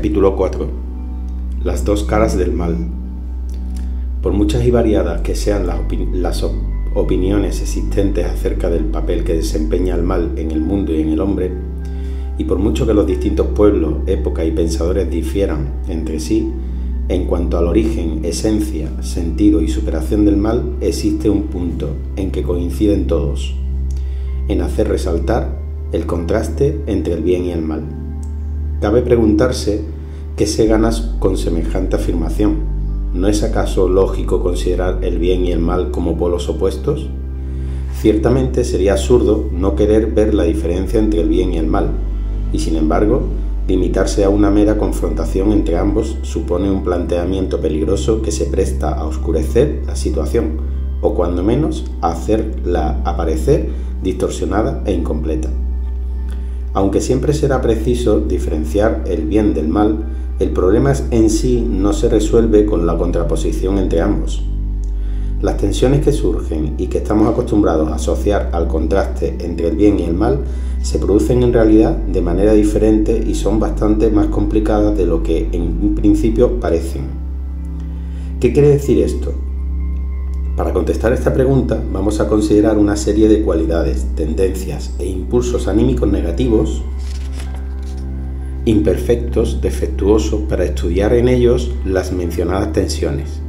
Capítulo 4. Las dos caras del mal. Por muchas y variadas que sean las opiniones existentes acerca del papel que desempeña el mal en el mundo y en el hombre, y por mucho que los distintos pueblos, épocas y pensadores difieran entre sí, en cuanto al origen, esencia, sentido y superación del mal, existe un punto en que coinciden todos, en hacer resaltar el contraste entre el bien y el mal. Cabe preguntarse qué se gana con semejante afirmación. ¿No es acaso lógico considerar el bien y el mal como polos opuestos? Ciertamente sería absurdo no querer ver la diferencia entre el bien y el mal, y sin embargo, limitarse a una mera confrontación entre ambos supone un planteamiento peligroso que se presta a oscurecer la situación, o cuando menos a hacerla aparecer distorsionada e incompleta. Aunque siempre será preciso diferenciar el bien del mal, el problema en sí no se resuelve con la contraposición entre ambos. Las tensiones que surgen y que estamos acostumbrados a asociar al contraste entre el bien y el mal se producen en realidad de manera diferente y son bastante más complicadas de lo que en un principio parecen. ¿Qué quiere decir esto? Para contestar esta pregunta vamos a considerar una serie de cualidades, tendencias e impulsos anímicos negativos, imperfectos, defectuosos, para estudiar en ellos las mencionadas tensiones.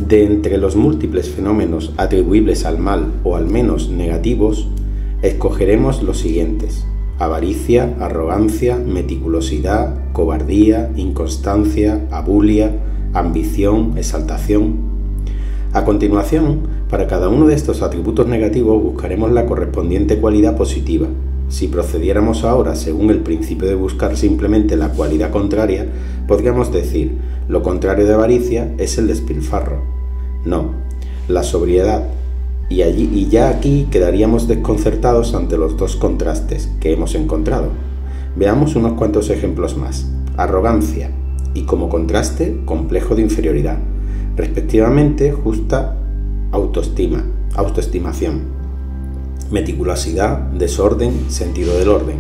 De entre los múltiples fenómenos atribuibles al mal o al menos negativos, escogeremos los siguientes: avaricia, arrogancia, meticulosidad, cobardía, inconstancia, abulia, ambición, exaltación. A continuación, para cada uno de estos atributos negativos buscaremos la correspondiente cualidad positiva. Si procediéramos ahora según el principio de buscar simplemente la cualidad contraria, podríamos decir: lo contrario de avaricia es el despilfarro. No, la sobriedad. Y ya aquí quedaríamos desconcertados ante los dos contrastes que hemos encontrado. Veamos unos cuantos ejemplos más. Arrogancia y, como contraste, complejo de inferioridad. Respectivamente, justa autoestimación, meticulosidad, desorden, sentido del orden,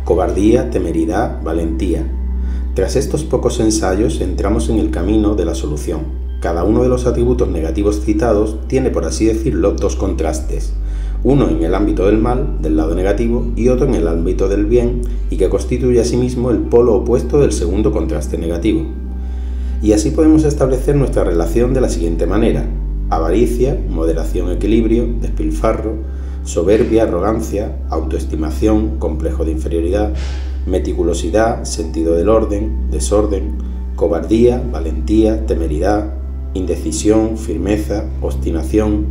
cobardía, temeridad, valentía. Tras estos pocos ensayos entramos en el camino de la solución. Cada uno de los atributos negativos citados tiene, por así decirlo, dos contrastes, uno en el ámbito del mal, del lado negativo, y otro en el ámbito del bien, y que constituye asimismo el polo opuesto del segundo contraste negativo. Y así podemos establecer nuestra relación de la siguiente manera: avaricia, moderación, equilibrio, despilfarro, soberbia, arrogancia, autoestimación, complejo de inferioridad, meticulosidad, sentido del orden, desorden, cobardía, valentía, temeridad, indecisión, firmeza, obstinación,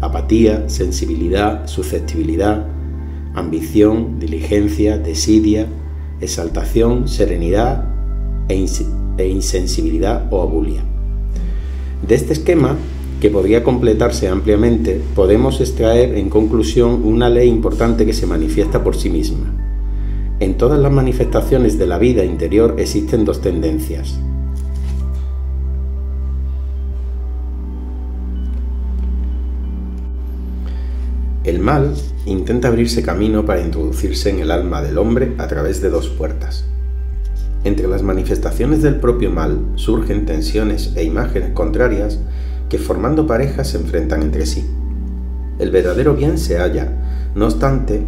apatía, sensibilidad, susceptibilidad, ambición, diligencia, desidia, exaltación, serenidad e insensibilidad o abulia. De este esquema, que podría completarse ampliamente, podemos extraer en conclusión una ley importante que se manifiesta por sí misma. En todas las manifestaciones de la vida interior existen dos tendencias. El mal intenta abrirse camino para introducirse en el alma del hombre a través de dos puertas. Entre las manifestaciones del propio mal surgen tensiones e imágenes contrarias que, formando parejas, se enfrentan entre sí. El verdadero bien se halla, no obstante,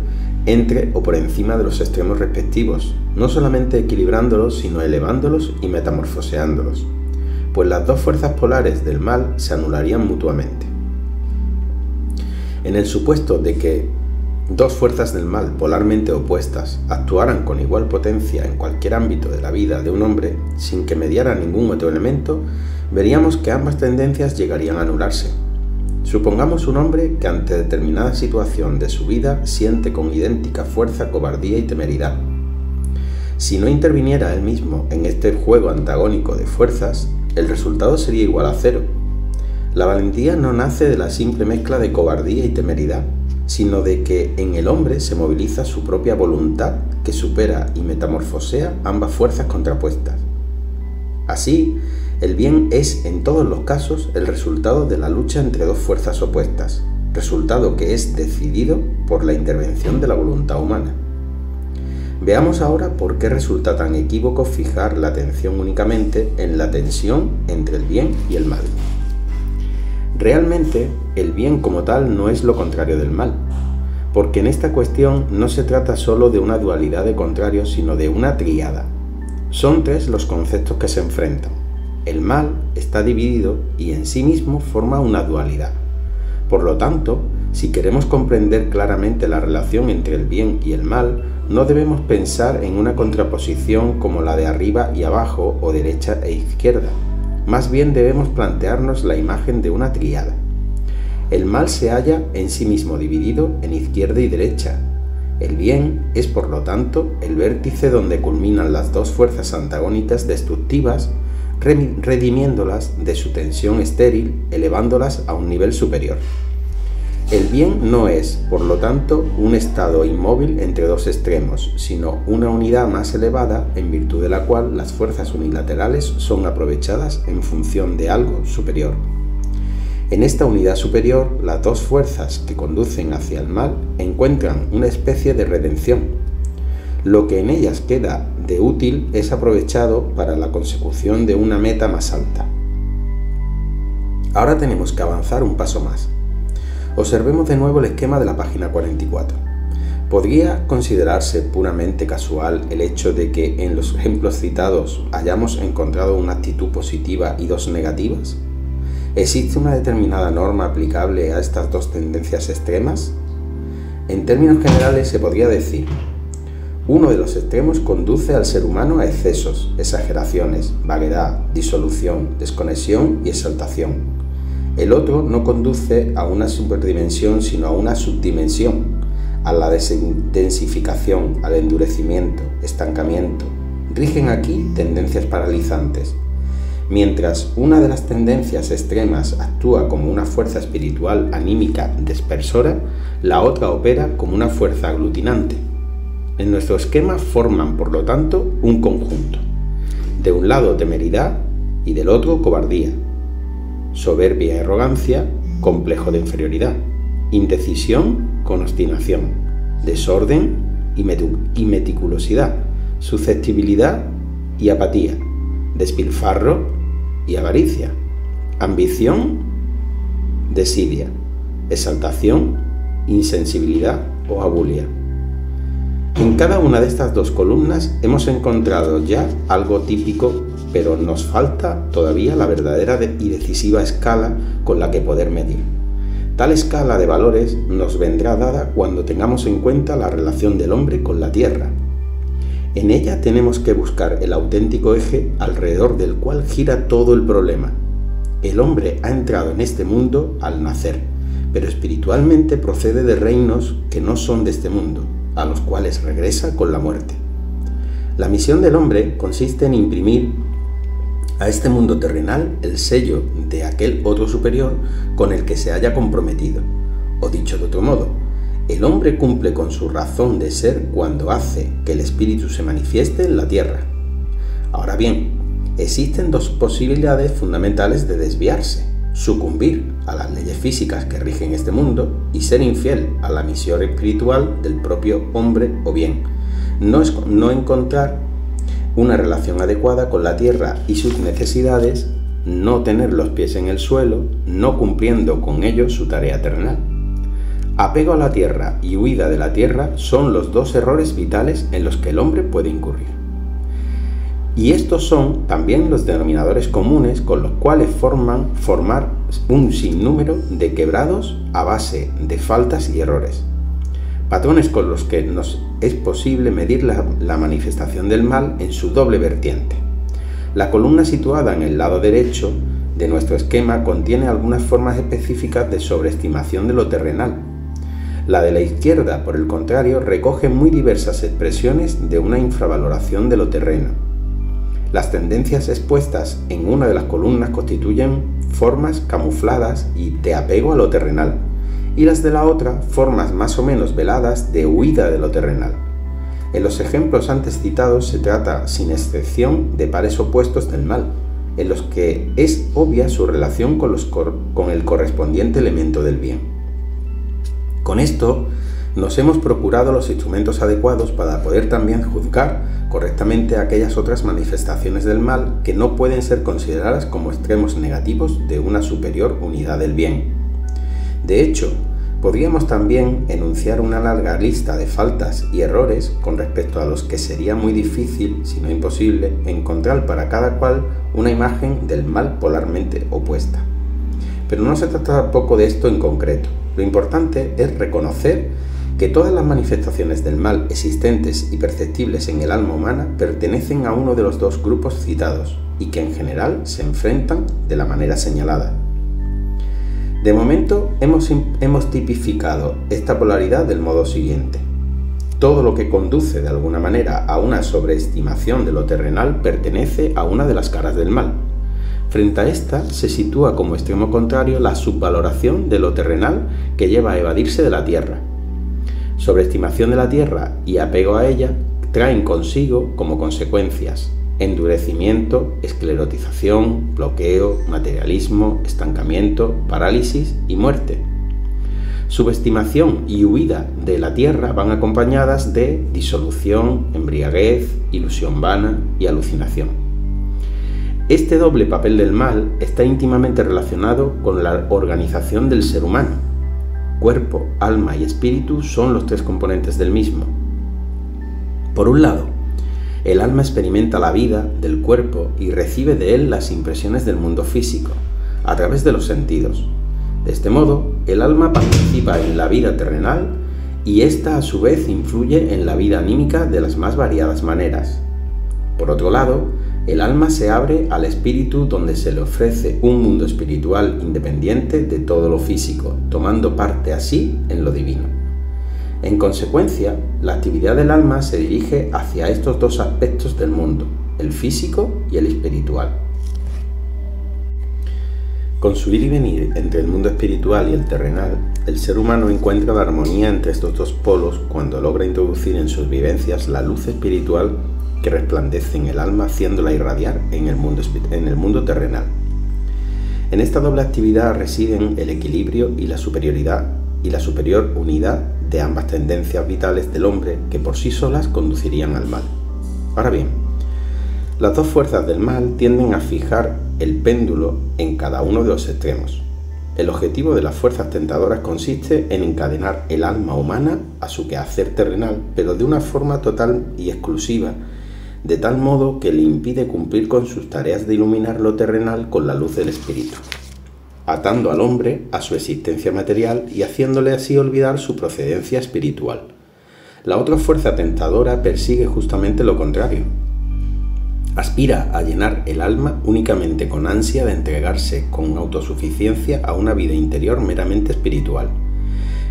entre o por encima de los extremos respectivos, no solamente equilibrándolos, sino elevándolos y metamorfoseándolos, pues las dos fuerzas polares del mal se anularían mutuamente. En el supuesto de que dos fuerzas del mal polarmente opuestas actuaran con igual potencia en cualquier ámbito de la vida de un hombre, sin que mediara ningún otro elemento, veríamos que ambas tendencias llegarían a anularse. Supongamos un hombre que ante determinada situación de su vida siente con idéntica fuerza cobardía y temeridad. Si no interviniera él mismo en este juego antagónico de fuerzas, el resultado sería igual a cero. La valentía no nace de la simple mezcla de cobardía y temeridad, sino de que en el hombre se moviliza su propia voluntad que supera y metamorfosea ambas fuerzas contrapuestas. Así, el bien es en todos los casos el resultado de la lucha entre dos fuerzas opuestas, resultado que es decidido por la intervención de la voluntad humana. Veamos ahora por qué resulta tan equívoco fijar la atención únicamente en la tensión entre el bien y el mal. Realmente, el bien como tal no es lo contrario del mal, porque en esta cuestión no se trata solo de una dualidad de contrarios, sino de una tríada. Son tres los conceptos que se enfrentan. El mal está dividido y en sí mismo forma una dualidad. Por lo tanto, si queremos comprender claramente la relación entre el bien y el mal, no debemos pensar en una contraposición como la de arriba y abajo o derecha e izquierda. Más bien debemos plantearnos la imagen de una tríada. El mal se halla en sí mismo dividido en izquierda y derecha. El bien es, por lo tanto, el vértice donde culminan las dos fuerzas antagónicas destructivas, redimiéndolas de su tensión estéril, elevándolas a un nivel superior. El bien no es, por lo tanto, un estado inmóvil entre dos extremos, sino una unidad más elevada en virtud de la cual las fuerzas unilaterales son aprovechadas en función de algo superior. En esta unidad superior, las dos fuerzas que conducen hacia el mal encuentran una especie de redención. Lo que en ellas queda de útil es aprovechado para la consecución de una meta más alta. Ahora tenemos que avanzar un paso más. Observemos de nuevo el esquema de la página 44. ¿Podría considerarse puramente casual el hecho de que en los ejemplos citados hayamos encontrado una actitud positiva y dos negativas? ¿Existe una determinada norma aplicable a estas dos tendencias extremas? En términos generales se podría decir: uno de los extremos conduce al ser humano a excesos, exageraciones, vaguedad, disolución, desconexión y exaltación. El otro no conduce a una superdimensión sino a una subdimensión, a la desintensificación, al endurecimiento, estancamiento. Rigen aquí tendencias paralizantes. Mientras una de las tendencias extremas actúa como una fuerza espiritual anímica dispersora, la otra opera como una fuerza aglutinante. En nuestro esquema forman, por lo tanto, un conjunto. De un lado temeridad y del otro cobardía, soberbia y arrogancia, complejo de inferioridad, indecisión con obstinación, desorden y meticulosidad, susceptibilidad y apatía, despilfarro y avaricia, ambición, desidia, exaltación, insensibilidad o abulia. En cada una de estas dos columnas hemos encontrado ya algo típico, pero nos falta todavía la verdadera y decisiva escala con la que poder medir. Tal escala de valores nos vendrá dada cuando tengamos en cuenta la relación del hombre con la tierra. En ella tenemos que buscar el auténtico eje alrededor del cual gira todo el problema. El hombre ha entrado en este mundo al nacer, pero espiritualmente procede de reinos que no son de este mundo, a los cuales regresa con la muerte. La misión del hombre consiste en imprimir a este mundo terrenal el sello de aquel otro superior con el que se haya comprometido. O dicho de otro modo, el hombre cumple con su razón de ser cuando hace que el espíritu se manifieste en la tierra. Ahora bien, existen dos posibilidades fundamentales de desviarse: sucumbir a las leyes físicas que rigen este mundo y ser infiel a la misión espiritual del propio hombre, o bien no encontrar una relación adecuada con la tierra y sus necesidades, no tener los pies en el suelo, no cumpliendo con ello su tarea terrenal. Apego a la tierra y huida de la tierra son los dos errores vitales en los que el hombre puede incurrir. Y estos son también los denominadores comunes con los cuales formar un sinnúmero de quebrados a base de faltas y errores. Patrones con los que nos es posible medir la manifestación del mal en su doble vertiente. La columna situada en el lado derecho de nuestro esquema contiene algunas formas específicas de sobreestimación de lo terrenal. La de la izquierda, por el contrario, recoge muy diversas expresiones de una infravaloración de lo terreno. Las tendencias expuestas en una de las columnas constituyen formas camufladas y de apego a lo terrenal, y las de la otra, formas más o menos veladas de huida de lo terrenal. En los ejemplos antes citados se trata, sin excepción, de pares opuestos del mal, en los que es obvia su relación con el correspondiente elemento del bien. Con esto nos hemos procurado los instrumentos adecuados para poder también juzgar correctamente aquellas otras manifestaciones del mal que no pueden ser consideradas como extremos negativos de una superior unidad del bien. De hecho, podríamos también enunciar una larga lista de faltas y errores con respecto a los que sería muy difícil, si no imposible, encontrar para cada cual una imagen del mal polarmente opuesta. Pero no se trata tampoco de esto en concreto. Lo importante es reconocer que todas las manifestaciones del mal existentes y perceptibles en el alma humana pertenecen a uno de los dos grupos citados y que en general se enfrentan de la manera señalada. De momento hemos tipificado esta polaridad del modo siguiente. Todo lo que conduce de alguna manera a una sobreestimación de lo terrenal pertenece a una de las caras del mal. Frente a esta se sitúa como extremo contrario la subvaloración de lo terrenal que lleva a evadirse de la tierra. Sobreestimación de la tierra y apego a ella traen consigo como consecuencias endurecimiento, esclerotización, bloqueo, materialismo, estancamiento, parálisis y muerte. Subestimación y huida de la tierra van acompañadas de disolución, embriaguez, ilusión vana y alucinación. Este doble papel del mal está íntimamente relacionado con la organización del ser humano. Cuerpo, alma y espíritu son los tres componentes del mismo. Por un lado, el alma experimenta la vida del cuerpo y recibe de él las impresiones del mundo físico, a través de los sentidos. De este modo, el alma participa en la vida terrenal y ésta a su vez influye en la vida anímica de las más variadas maneras. Por otro lado, el alma se abre al espíritu donde se le ofrece un mundo espiritual independiente de todo lo físico, tomando parte así en lo divino. En consecuencia, la actividad del alma se dirige hacia estos dos aspectos del mundo, el físico y el espiritual. Con su ir y venir entre el mundo espiritual y el terrenal, el ser humano encuentra la armonía entre estos dos polos cuando logra introducir en sus vivencias la luz espiritual que resplandece en el alma, haciéndola irradiar en el mundo terrenal. En esta doble actividad residen el equilibrio y la superior unidad de ambas tendencias vitales del hombre que por sí solas conducirían al mal. Ahora bien, las dos fuerzas del mal tienden a fijar el péndulo en cada uno de los extremos. El objetivo de las fuerzas tentadoras consiste en encadenar el alma humana a su quehacer terrenal, pero de una forma total y exclusiva, de tal modo que le impide cumplir con sus tareas de iluminar lo terrenal con la luz del espíritu, atando al hombre a su existencia material y haciéndole así olvidar su procedencia espiritual. La otra fuerza tentadora persigue justamente lo contrario. Aspira a llenar el alma únicamente con ansia de entregarse con autosuficiencia a una vida interior meramente espiritual.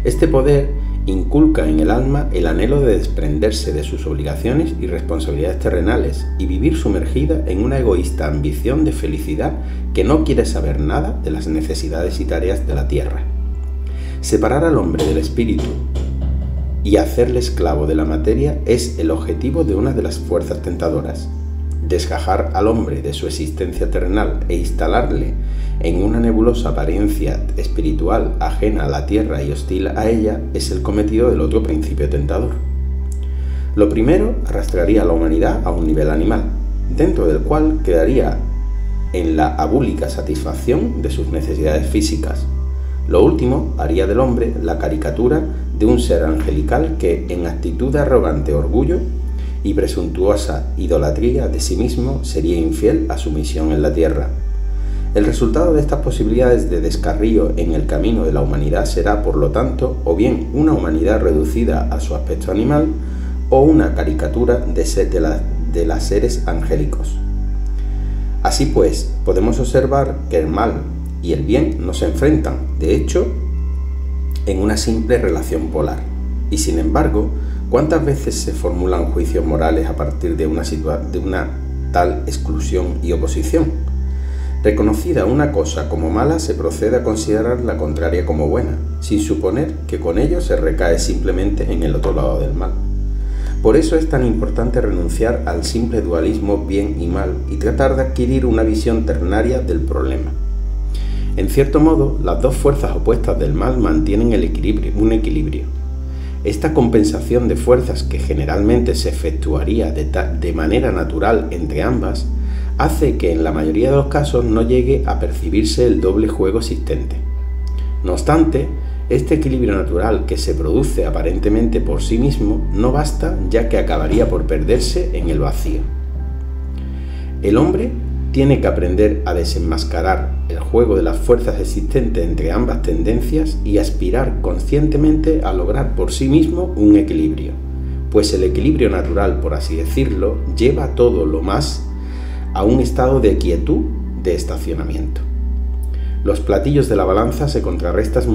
Este poder inculca en el alma el anhelo de desprenderse de sus obligaciones y responsabilidades terrenales y vivir sumergida en una egoísta ambición de felicidad que no quiere saber nada de las necesidades y tareas de la tierra. Separar al hombre del espíritu y hacerle esclavo de la materia es el objetivo de una de las fuerzas tentadoras. Desgajar al hombre de su existencia terrenal e instalarle en una nebulosa apariencia espiritual ajena a la tierra y hostil a ella es el cometido del otro principio tentador. Lo primero arrastraría a la humanidad a un nivel animal, dentro del cual quedaría en la abúlica satisfacción de sus necesidades físicas. Lo último haría del hombre la caricatura de un ser angelical que, en actitud de arrogante orgullo y presuntuosa idolatría de sí mismo, sería infiel a su misión en la tierra. El resultado de estas posibilidades de descarrío en el camino de la humanidad será, por lo tanto, o bien una humanidad reducida a su aspecto animal, o una caricatura de los seres angélicos. Así pues, podemos observar que el mal y el bien no se enfrentan, de hecho, en una simple relación polar. Y sin embargo, ¿cuántas veces se formulan juicios morales a partir de una tal exclusión y oposición? Reconocida una cosa como mala, se procede a considerar la contraria como buena, sin suponer que con ello se recae simplemente en el otro lado del mal. Por eso es tan importante renunciar al simple dualismo bien y mal y tratar de adquirir una visión ternaria del problema. En cierto modo, las dos fuerzas opuestas del mal mantienen un equilibrio. Esta compensación de fuerzas, que generalmente se efectuaría de manera natural entre ambas, hace que en la mayoría de los casos no llegue a percibirse el doble juego existente. No obstante, este equilibrio natural, que se produce aparentemente por sí mismo, no basta, ya que acabaría por perderse en el vacío. El hombre tiene que aprender a desenmascarar el juego de las fuerzas existentes entre ambas tendencias y aspirar conscientemente a lograr por sí mismo un equilibrio, pues el equilibrio natural, por así decirlo, lleva todo lo más a un estado de quietud, de estacionamiento. Los platillos de la balanza se contrarrestan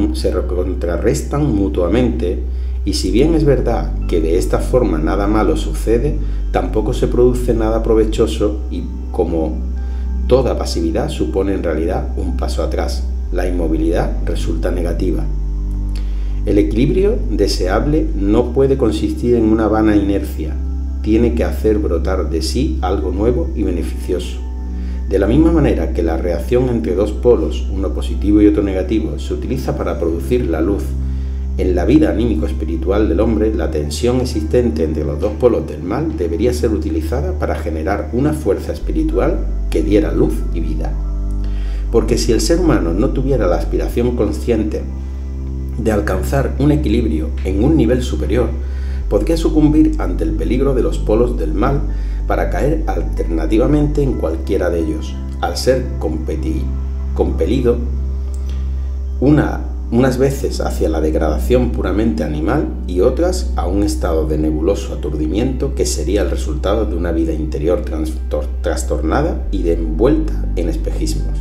mutuamente, y si bien es verdad que de esta forma nada malo sucede, tampoco se produce nada provechoso, y como toda pasividad supone en realidad un paso atrás, la inmovilidad resulta negativa. El equilibrio deseable no puede consistir en una vana inercia, tiene que hacer brotar de sí algo nuevo y beneficioso. De la misma manera que la reacción entre dos polos, uno positivo y otro negativo, se utiliza para producir la luz, en la vida anímico-espiritual del hombre, la tensión existente entre los dos polos del mal debería ser utilizada para generar una fuerza espiritual que diera luz y vida. Porque si el ser humano no tuviera la aspiración consciente de alcanzar un equilibrio en un nivel superior, podría sucumbir ante el peligro de los polos del mal para caer alternativamente en cualquiera de ellos, al ser compelido unas veces hacia la degradación puramente animal y otras a un estado de nebuloso aturdimiento que sería el resultado de una vida interior trastornada y de envuelta en espejismos.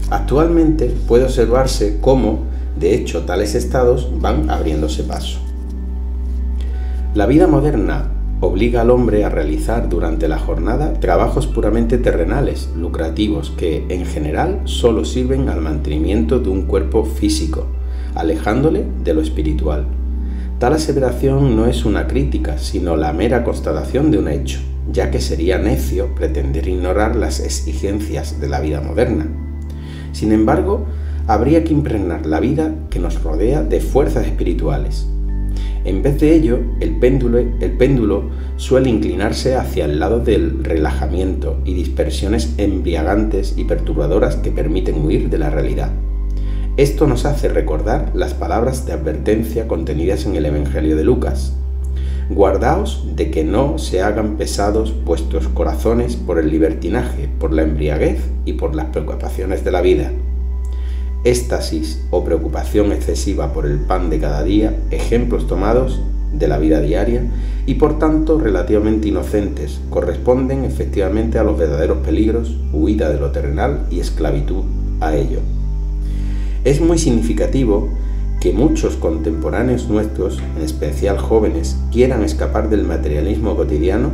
Actualmente puede observarse cómo, de hecho, tales estados van abriéndose paso. La vida moderna obliga al hombre a realizar durante la jornada trabajos puramente terrenales, lucrativos, que en general solo sirven al mantenimiento de un cuerpo físico, alejándole de lo espiritual. Tal aseveración no es una crítica, sino la mera constatación de un hecho, ya que sería necio pretender ignorar las exigencias de la vida moderna. Sin embargo, habría que impregnar la vida que nos rodea de fuerzas espirituales. En vez de ello, el péndulo suele inclinarse hacia el lado del relajamiento y dispersiones embriagantes y perturbadoras que permiten huir de la realidad. Esto nos hace recordar las palabras de advertencia contenidas en el Evangelio de Lucas. Guardaos de que no se hagan pesados vuestros corazones por el libertinaje, por la embriaguez y por las preocupaciones de la vida. Éxtasis o preocupación excesiva por el pan de cada día, ejemplos tomados de la vida diaria y por tanto relativamente inocentes, corresponden efectivamente a los verdaderos peligros, huida de lo terrenal y esclavitud a ello. Es muy significativo que muchos contemporáneos nuestros, en especial jóvenes, quieran escapar del materialismo cotidiano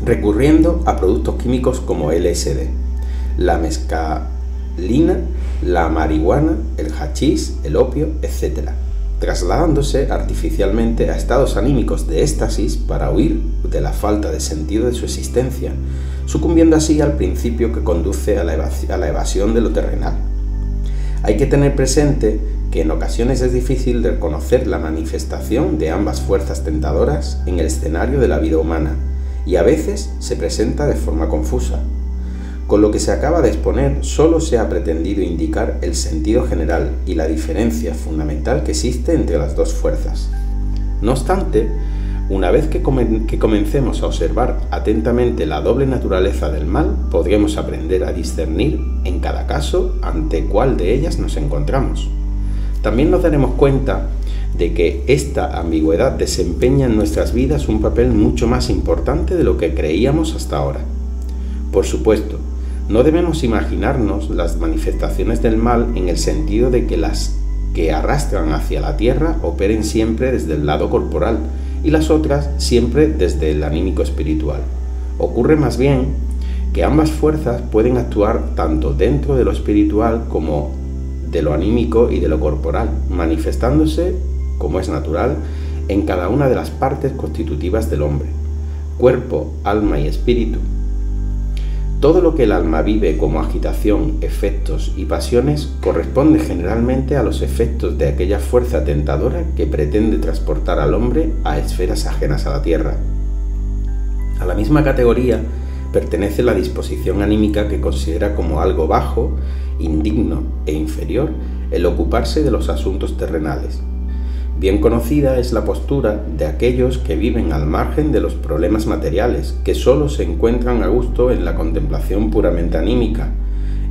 recurriendo a productos químicos como LSD, la mescalina, la marihuana, el hachís, el opio, etc., trasladándose artificialmente a estados anímicos de éxtasis para huir de la falta de sentido de su existencia, sucumbiendo así al principio que conduce a la evasión de lo terrenal. Hay que tener presente que en ocasiones es difícil reconocer la manifestación de ambas fuerzas tentadoras en el escenario de la vida humana, y a veces se presenta de forma confusa. Con lo que se acaba de exponer, solo se ha pretendido indicar el sentido general y la diferencia fundamental que existe entre las dos fuerzas. No obstante, una vez que comencemos a observar atentamente la doble naturaleza del mal, podremos aprender a discernir en cada caso ante cuál de ellas nos encontramos. También nos daremos cuenta de que esta ambigüedad desempeña en nuestras vidas un papel mucho más importante de lo que creíamos hasta ahora. Por supuesto, no debemos imaginarnos las manifestaciones del mal en el sentido de que las que arrastran hacia la tierra operen siempre desde el lado corporal y las otras siempre desde el anímico espiritual. Ocurre más bien que ambas fuerzas pueden actuar tanto dentro de lo espiritual como de lo anímico y de lo corporal, manifestándose, como es natural, en cada una de las partes constitutivas del hombre, cuerpo, alma y espíritu. Todo lo que el alma vive como agitación, efectos y pasiones corresponde generalmente a los efectos de aquella fuerza tentadora que pretende transportar al hombre a esferas ajenas a la tierra. A la misma categoría pertenece la disposición anímica que considera como algo bajo, indigno e inferior el ocuparse de los asuntos terrenales. Bien conocida es la postura de aquellos que viven al margen de los problemas materiales, que sólo se encuentran a gusto en la contemplación puramente anímica,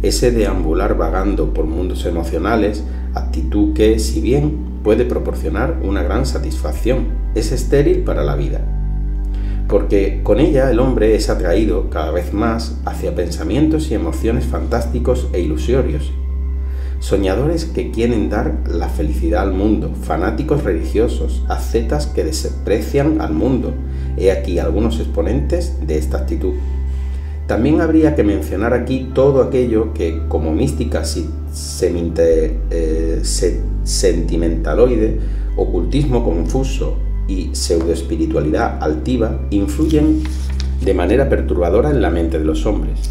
ese deambular vagando por mundos emocionales, actitud que, si bien puede proporcionar una gran satisfacción, es estéril para la vida, porque con ella el hombre es atraído cada vez más hacia pensamientos y emociones fantásticos e ilusorios. Soñadores que quieren dar la felicidad al mundo, fanáticos religiosos, ascetas que desprecian al mundo. He aquí algunos exponentes de esta actitud. También habría que mencionar aquí todo aquello que, como mística sentimentaloide, ocultismo confuso y pseudoespiritualidad altiva, influyen de manera perturbadora en la mente de los hombres.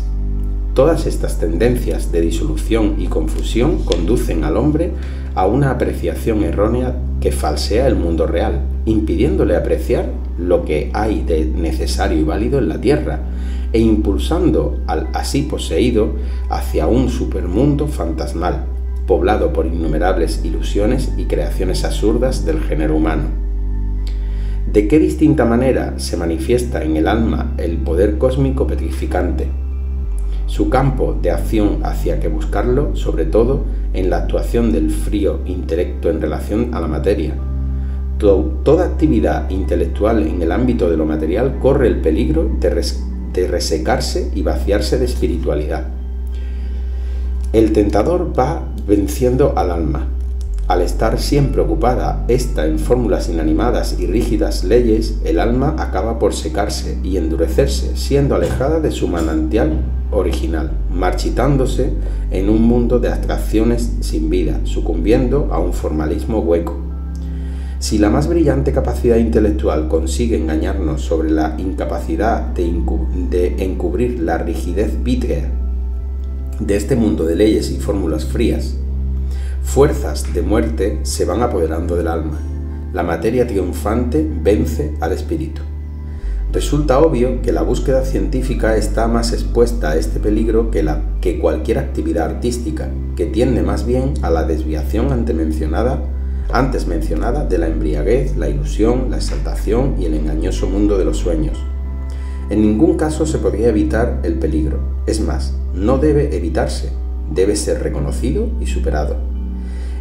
Todas estas tendencias de disolución y confusión conducen al hombre a una apreciación errónea que falsea el mundo real, impidiéndole apreciar lo que hay de necesario y válido en la tierra, e impulsando al así poseído hacia un supermundo fantasmal, poblado por innumerables ilusiones y creaciones absurdas del género humano. ¿De qué distinta manera se manifiesta en el alma el poder cósmico petrificante? Su campo de acción hacia que buscarlo, sobre todo en la actuación del frío intelecto en relación a la materia. Toda actividad intelectual en el ámbito de lo material corre el peligro de resecarse y vaciarse de espiritualidad. El tentador va venciendo al alma. Al estar siempre ocupada ésta en fórmulas inanimadas y rígidas leyes, el alma acaba por secarse y endurecerse, siendo alejada de su manantial original, marchitándose en un mundo de abstracciones sin vida, sucumbiendo a un formalismo hueco. Si la más brillante capacidad intelectual consigue engañarnos sobre la incapacidad de encubrir la rigidez vítrea de este mundo de leyes y fórmulas frías, fuerzas de muerte se van apoderando del alma. La materia triunfante vence al espíritu. Resulta obvio que la búsqueda científica está más expuesta a este peligro que cualquier actividad artística, que tiende más bien a la desviación antes mencionada de la embriaguez, la ilusión, la exaltación y el engañoso mundo de los sueños. En ningún caso se podría evitar el peligro. Es más, no debe evitarse, debe ser reconocido y superado.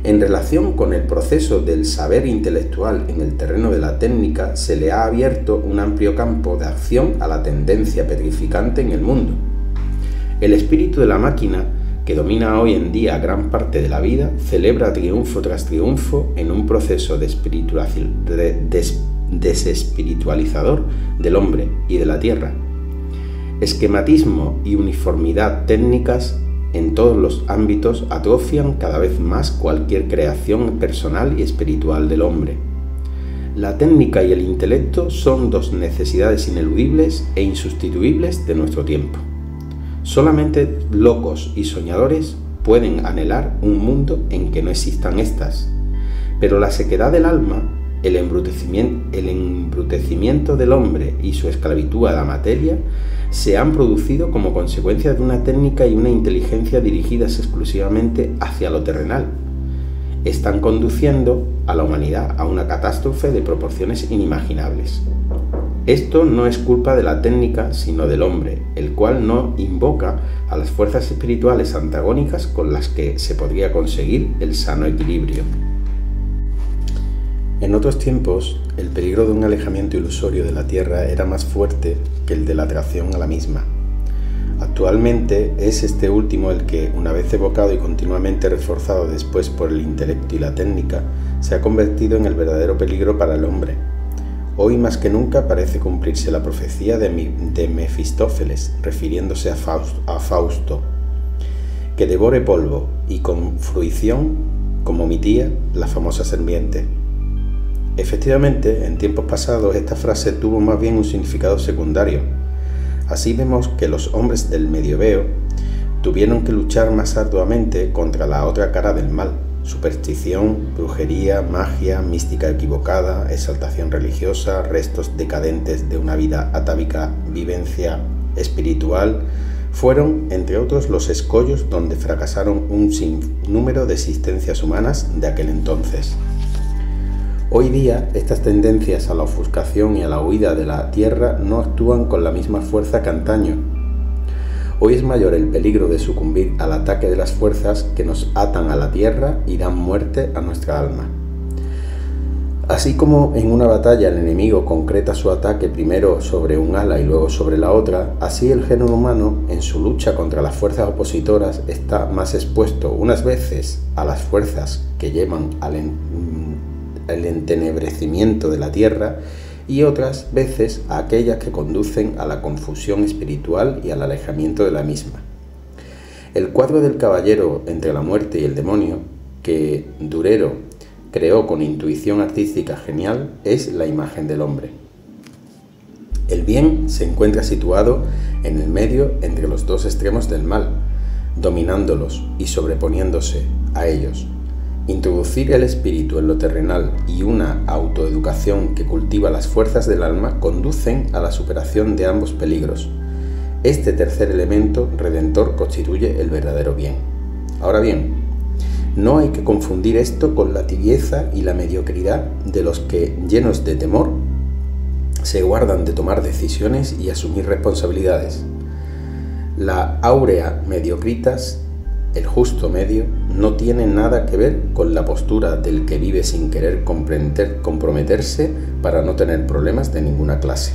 En relación con el proceso del saber intelectual en el terreno de la técnica, se le ha abierto un amplio campo de acción a la tendencia petrificante en el mundo. El espíritu de la máquina, que domina hoy en día gran parte de la vida, celebra triunfo tras triunfo en un proceso desespiritualizador del hombre y de la tierra. Esquematismo y uniformidad técnicas en todos los ámbitos atrofian cada vez más cualquier creación personal y espiritual del hombre. La técnica y el intelecto son dos necesidades ineludibles e insustituibles de nuestro tiempo. Solamente locos y soñadores pueden anhelar un mundo en que no existan estas, pero la sequedad del alma, el embrutecimiento del hombre y su esclavitud a la materia se han producido como consecuencia de una técnica y una inteligencia dirigidas exclusivamente hacia lo terrenal. Están conduciendo a la humanidad a una catástrofe de proporciones inimaginables. Esto no es culpa de la técnica, sino del hombre, el cual no invoca a las fuerzas espirituales antagónicas con las que se podría conseguir el sano equilibrio. En otros tiempos, el peligro de un alejamiento ilusorio de la Tierra era más fuerte que el de la atracción a la misma. Actualmente es este último el que, una vez evocado y continuamente reforzado después por el intelecto y la técnica, se ha convertido en el verdadero peligro para el hombre. Hoy más que nunca parece cumplirse la profecía de Mefistófeles, refiriéndose a Fausto, que devore polvo y con fruición, como mi tía, la famosa serpiente. Efectivamente, en tiempos pasados esta frase tuvo más bien un significado secundario. Así vemos que los hombres del Medioevo tuvieron que luchar más arduamente contra la otra cara del mal: superstición, brujería, magia, mística equivocada, exaltación religiosa, restos decadentes de una vida atávica, vivencia espiritual. Fueron, entre otros, los escollos donde fracasaron un sinnúmero de existencias humanas de aquel entonces. Hoy día, estas tendencias a la ofuscación y a la huida de la tierra no actúan con la misma fuerza que antaño. Hoy es mayor el peligro de sucumbir al ataque de las fuerzas que nos atan a la tierra y dan muerte a nuestra alma. Así como en una batalla el enemigo concreta su ataque primero sobre un ala y luego sobre la otra, así el género humano, en su lucha contra las fuerzas opositoras, está más expuesto unas veces a las fuerzas que llevan al entenebrecimiento de la tierra y otras veces a aquellas que conducen a la confusión espiritual y al alejamiento de la misma. El cuadro del caballero entre la muerte y el demonio, que Durero creó con intuición artística genial, es la imagen del hombre. El bien se encuentra situado en el medio entre los dos extremos del mal, dominándolos y sobreponiéndose a ellos. Introducir el espíritu en lo terrenal y una autoeducación que cultiva las fuerzas del alma conducen a la superación de ambos peligros. Este tercer elemento redentor constituye el verdadero bien. Ahora bien, no hay que confundir esto con la tibieza y la mediocridad de los que, llenos de temor, se guardan de tomar decisiones y asumir responsabilidades. La áurea mediocritas, el justo medio, no tiene nada que ver con la postura del que vive sin querer comprometerse para no tener problemas de ninguna clase.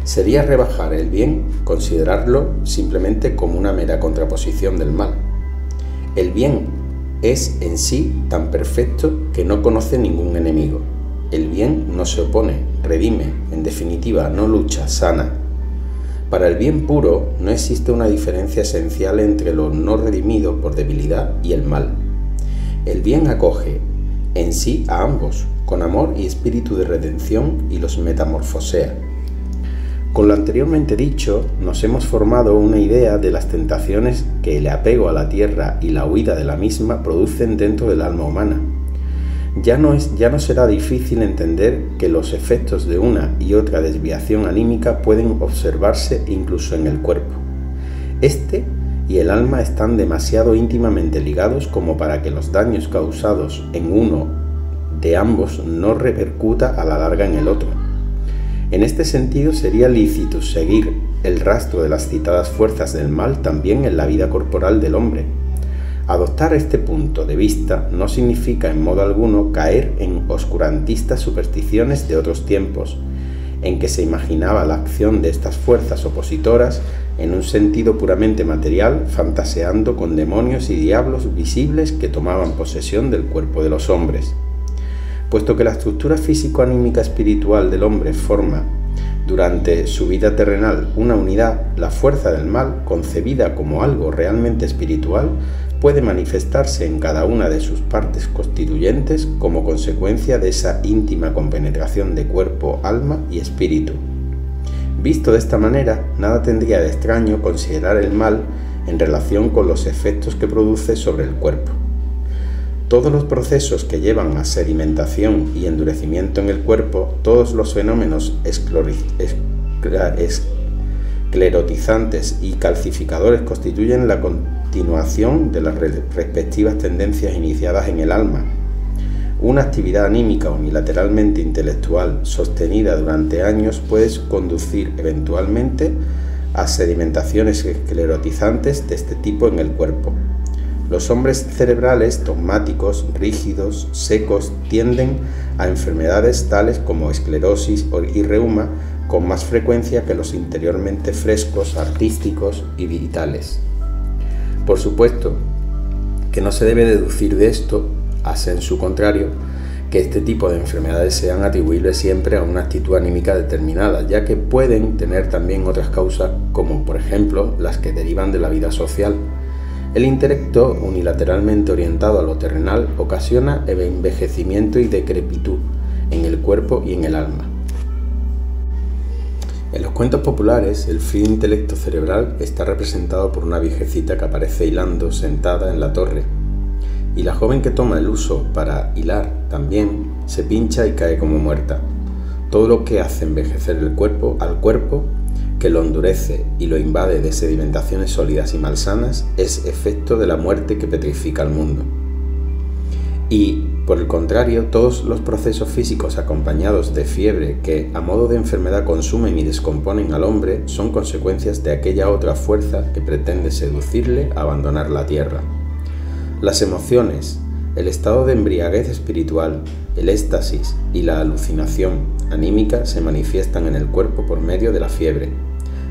Sería rebajar el bien considerarlo simplemente como una mera contraposición del mal. El bien es en sí tan perfecto que no conoce ningún enemigo. El bien no se opone, redime, en definitiva, no lucha, sana. Para el bien puro no existe una diferencia esencial entre lo no redimido por debilidad y el mal. El bien acoge en sí a ambos, con amor y espíritu de redención, y los metamorfosea. Con lo anteriormente dicho, nos hemos formado una idea de las tentaciones que el apego a la tierra y la huida de la misma producen dentro del alma humana. Ya no será difícil entender que los efectos de una y otra desviación anímica pueden observarse incluso en el cuerpo. Este y el alma están demasiado íntimamente ligados como para que los daños causados en uno de ambos no repercuta a la larga en el otro. En este sentido, sería lícito seguir el rastro de las citadas fuerzas del mal también en la vida corporal del hombre. Adoptar este punto de vista no significa en modo alguno caer en oscurantistas supersticiones de otros tiempos, en que se imaginaba la acción de estas fuerzas opositoras en un sentido puramente material, fantaseando con demonios y diablos visibles que tomaban posesión del cuerpo de los hombres. Puesto que la estructura físico-anímica espiritual del hombre forma, durante su vida terrenal, una unidad, la fuerza del mal, concebida como algo realmente espiritual, puede manifestarse en cada una de sus partes constituyentes como consecuencia de esa íntima compenetración de cuerpo, alma y espíritu. Visto de esta manera, nada tendría de extraño considerar el mal en relación con los efectos que produce sobre el cuerpo. Todos los procesos que llevan a sedimentación y endurecimiento en el cuerpo, todos los fenómenos esclerotizantes y calcificadores constituyen la continuación de las respectivas tendencias iniciadas en el alma. Una actividad anímica unilateralmente intelectual sostenida durante años puede conducir eventualmente a sedimentaciones esclerotizantes de este tipo en el cuerpo. Los hombres cerebrales, dogmáticos, rígidos, secos, tienden a enfermedades tales como esclerosis y reuma con más frecuencia que los interiormente frescos, artísticos y vitales. Por supuesto que no se debe deducir de esto, a sensu contrario, que este tipo de enfermedades sean atribuibles siempre a una actitud anímica determinada, ya que pueden tener también otras causas, como por ejemplo las que derivan de la vida social. El intelecto unilateralmente orientado a lo terrenal ocasiona envejecimiento y decrepitud en el cuerpo y en el alma. En los cuentos populares, el frío intelecto cerebral está representado por una viejecita que aparece hilando sentada en la torre, y la joven que toma el uso para hilar también se pincha y cae como muerta. Todo lo que hace envejecer el cuerpo al cuerpo, que lo endurece y lo invade de sedimentaciones sólidas y malsanas, es efecto de la muerte que petrifica al mundo. Y, por el contrario, todos los procesos físicos acompañados de fiebre que, a modo de enfermedad, consumen y descomponen al hombre, son consecuencias de aquella otra fuerza que pretende seducirle a abandonar la tierra. Las emociones, el estado de embriaguez espiritual, el éxtasis y la alucinación anímica se manifiestan en el cuerpo por medio de la fiebre.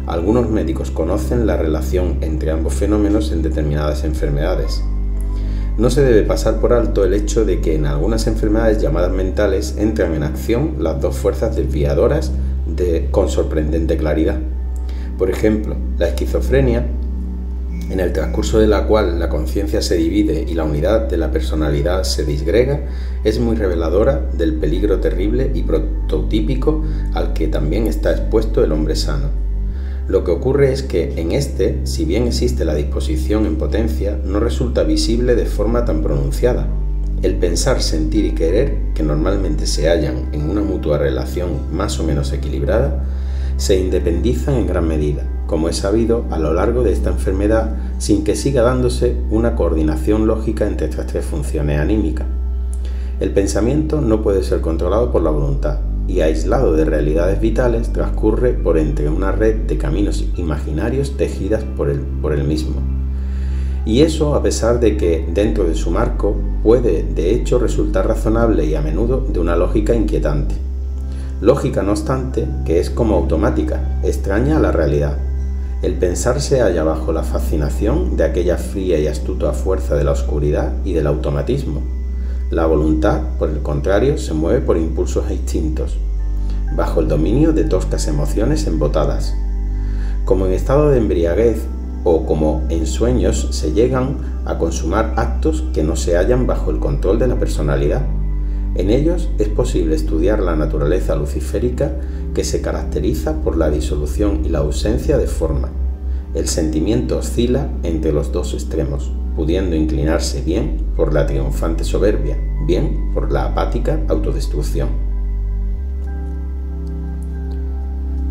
Algunos médicos conocen la relación entre ambos fenómenos en determinadas enfermedades. No se debe pasar por alto el hecho de que en algunas enfermedades llamadas mentales entran en acción las dos fuerzas desviadoras con sorprendente claridad. Por ejemplo, la esquizofrenia, en el transcurso de la cual la conciencia se divide y la unidad de la personalidad se disgrega, es muy reveladora del peligro terrible y prototípico al que también está expuesto el hombre sano. Lo que ocurre es que en este, si bien existe la disposición en potencia, no resulta visible de forma tan pronunciada. El pensar, sentir y querer, que normalmente se hallan en una mutua relación más o menos equilibrada, se independizan en gran medida, como es sabido a lo largo de esta enfermedad, sin que siga dándose una coordinación lógica entre estas tres funciones anímicas. El pensamiento no puede ser controlado por la voluntad, y aislado de realidades vitales, transcurre por entre una red de caminos imaginarios tejidas por él mismo. Y eso a pesar de que, dentro de su marco, puede de hecho resultar razonable y a menudo de una lógica inquietante. Lógica, no obstante, que es como automática, extraña a la realidad. El pensar se halla bajo la fascinación de aquella fría y astuta fuerza de la oscuridad y del automatismo. La voluntad, por el contrario, se mueve por impulsos e instintos, bajo el dominio de toscas emociones embotadas. Como en estado de embriaguez o como en sueños se llegan a consumar actos que no se hallan bajo el control de la personalidad. En ellos es posible estudiar la naturaleza luciférica que se caracteriza por la disolución y la ausencia de forma. El sentimiento oscila entre los dos extremos, pudiendo inclinarse bien por la triunfante soberbia, bien por la apática autodestrucción.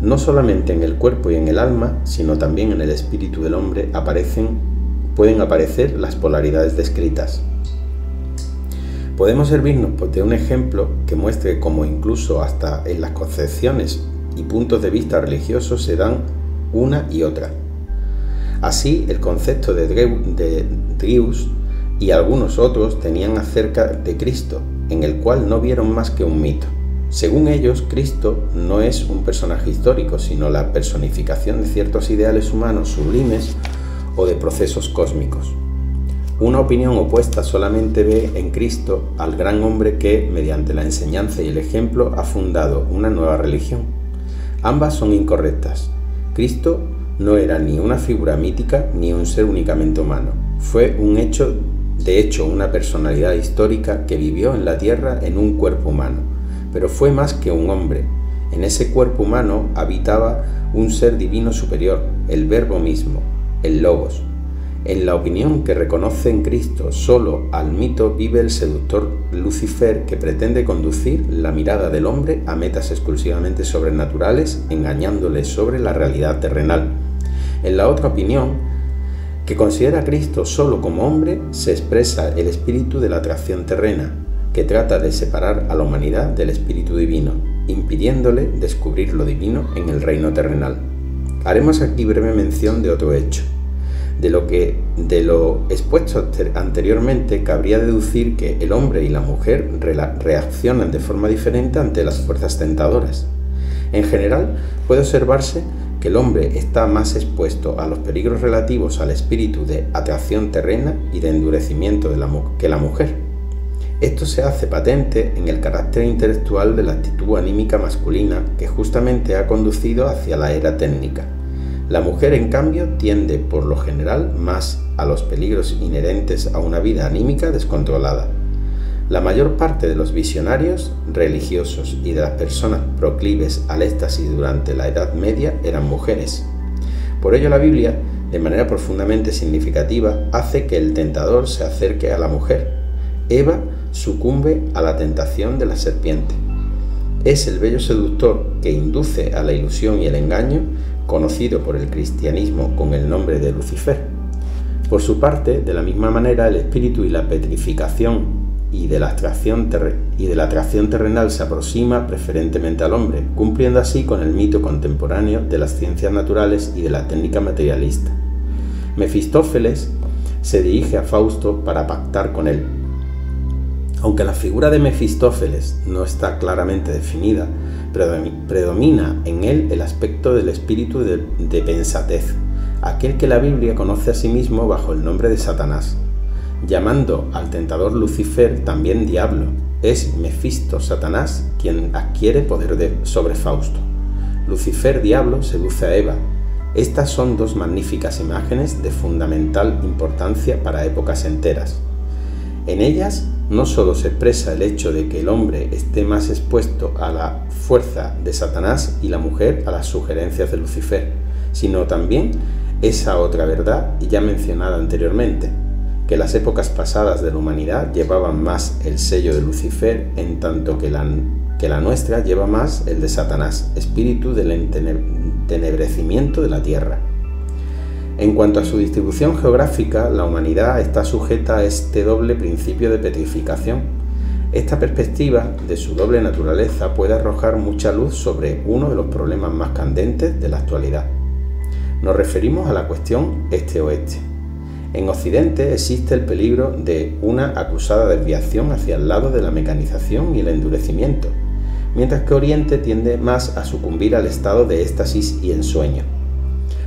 No solamente en el cuerpo y en el alma, sino también en el espíritu del hombre pueden aparecer las polaridades descritas. Podemos servirnos de un ejemplo que muestre cómo incluso hasta en las concepciones y puntos de vista religiosos se dan una y otra. Así, el concepto de Drius y algunos otros tenían acerca de Cristo, en el cual no vieron más que un mito. Según ellos, Cristo no es un personaje histórico, sino la personificación de ciertos ideales humanos sublimes o de procesos cósmicos. Una opinión opuesta solamente ve en Cristo al gran hombre que, mediante la enseñanza y el ejemplo, ha fundado una nueva religión. Ambas son incorrectas. Cristo no era ni una figura mítica ni un ser únicamente humano. Fue de hecho, una personalidad histórica que vivió en la tierra en un cuerpo humano, pero fue más que un hombre. En ese cuerpo humano habitaba un ser divino superior, el Verbo mismo, el Logos. En la opinión que reconoce en Cristo solo al mito vive el seductor Lucifer, que pretende conducir la mirada del hombre a metas exclusivamente sobrenaturales, engañándole sobre la realidad terrenal. En la otra opinión, que considera a Cristo solo como hombre, se expresa el espíritu de la atracción terrena, que trata de separar a la humanidad del espíritu divino, impidiéndole descubrir lo divino en el reino terrenal. Haremos aquí breve mención de otro hecho. De lo expuesto anteriormente, cabría deducir que el hombre y la mujer reaccionan de forma diferente ante las fuerzas tentadoras. En general, puede observarse que el hombre está más expuesto a los peligros relativos al espíritu de atracción terrena y de endurecimiento que la mujer. Esto se hace patente en el carácter intelectual de la actitud anímica masculina que justamente ha conducido hacia la era técnica. La mujer, en cambio, tiende por lo general más a los peligros inherentes a una vida anímica descontrolada. La mayor parte de los visionarios religiosos y de las personas proclives al éxtasis durante la Edad Media eran mujeres. Por ello la Biblia, de manera profundamente significativa, hace que el tentador se acerque a la mujer. Eva sucumbe a la tentación de la serpiente. Es el bello seductor que induce a la ilusión y el engaño, conocido por el cristianismo con el nombre de Lucifer. Por su parte, de la misma manera, el espíritu y la petrificación y de la atracción terrenal se aproxima preferentemente al hombre, cumpliendo así con el mito contemporáneo de las ciencias naturales y de la técnica materialista. Mefistófeles se dirige a Fausto para pactar con él. Aunque la figura de Mefistófeles no está claramente definida, predomina en él el aspecto del espíritu de pensatez, aquel que la Biblia conoce a sí mismo bajo el nombre de Satanás. Llamando al tentador Lucifer también diablo, es Mefisto Satanás quien adquiere poder sobre Fausto. Lucifer diablo seduce a Eva. Estas son dos magníficas imágenes de fundamental importancia para épocas enteras. En ellas no solo se expresa el hecho de que el hombre esté más expuesto a la fuerza de Satanás y la mujer a las sugerencias de Lucifer, sino también esa otra verdad ya mencionada anteriormente, que las épocas pasadas de la humanidad llevaban más el sello de Lucifer, en tanto que la nuestra lleva más el de Satanás, espíritu del entenebrecimiento de la tierra. En cuanto a su distribución geográfica, la humanidad está sujeta a este doble principio de petrificación. Esta perspectiva de su doble naturaleza puede arrojar mucha luz sobre uno de los problemas más candentes de la actualidad. Nos referimos a la cuestión este-oeste. En Occidente existe el peligro de una acusada desviación hacia el lado de la mecanización y el endurecimiento, mientras que Oriente tiende más a sucumbir al estado de éxtasis y ensueño.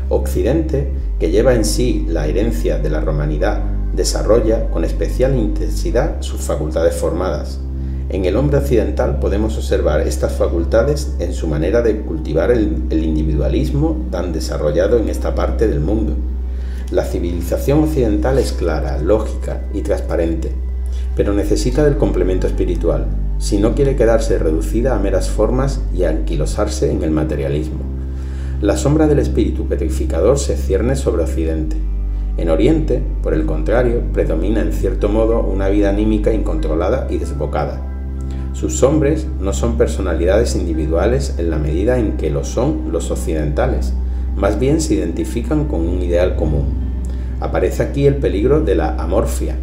Occidente, que lleva en sí la herencia de la romanidad, desarrolla con especial intensidad sus facultades formadas. En el hombre occidental podemos observar estas facultades en su manera de cultivar el individualismo tan desarrollado en esta parte del mundo. La civilización occidental es clara, lógica y transparente, pero necesita del complemento espiritual, si no quiere quedarse reducida a meras formas y anquilosarse en el materialismo. La sombra del espíritu petrificador se cierne sobre Occidente. En Oriente, por el contrario, predomina en cierto modo una vida anímica incontrolada y desbocada. Sus hombres no son personalidades individuales en la medida en que lo son los occidentales, más bien se identifican con un ideal común. Aparece aquí el peligro de la amorfia.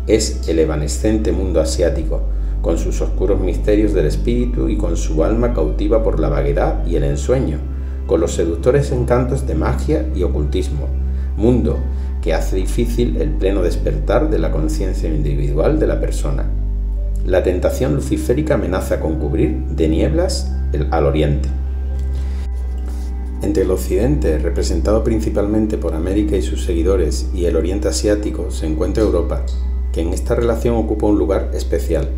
Es el evanescente mundo asiático, con sus oscuros misterios del espíritu y con su alma cautiva por la vaguedad y el ensueño, con los seductores encantos de magia y ocultismo, mundo que hace difícil el pleno despertar de la conciencia individual de la persona. La tentación luciférica amenaza con cubrir de nieblas al oriente. Entre el occidente, representado principalmente por América y sus seguidores, y el oriente asiático, se encuentra Europa, que en esta relación ocupa un lugar especial,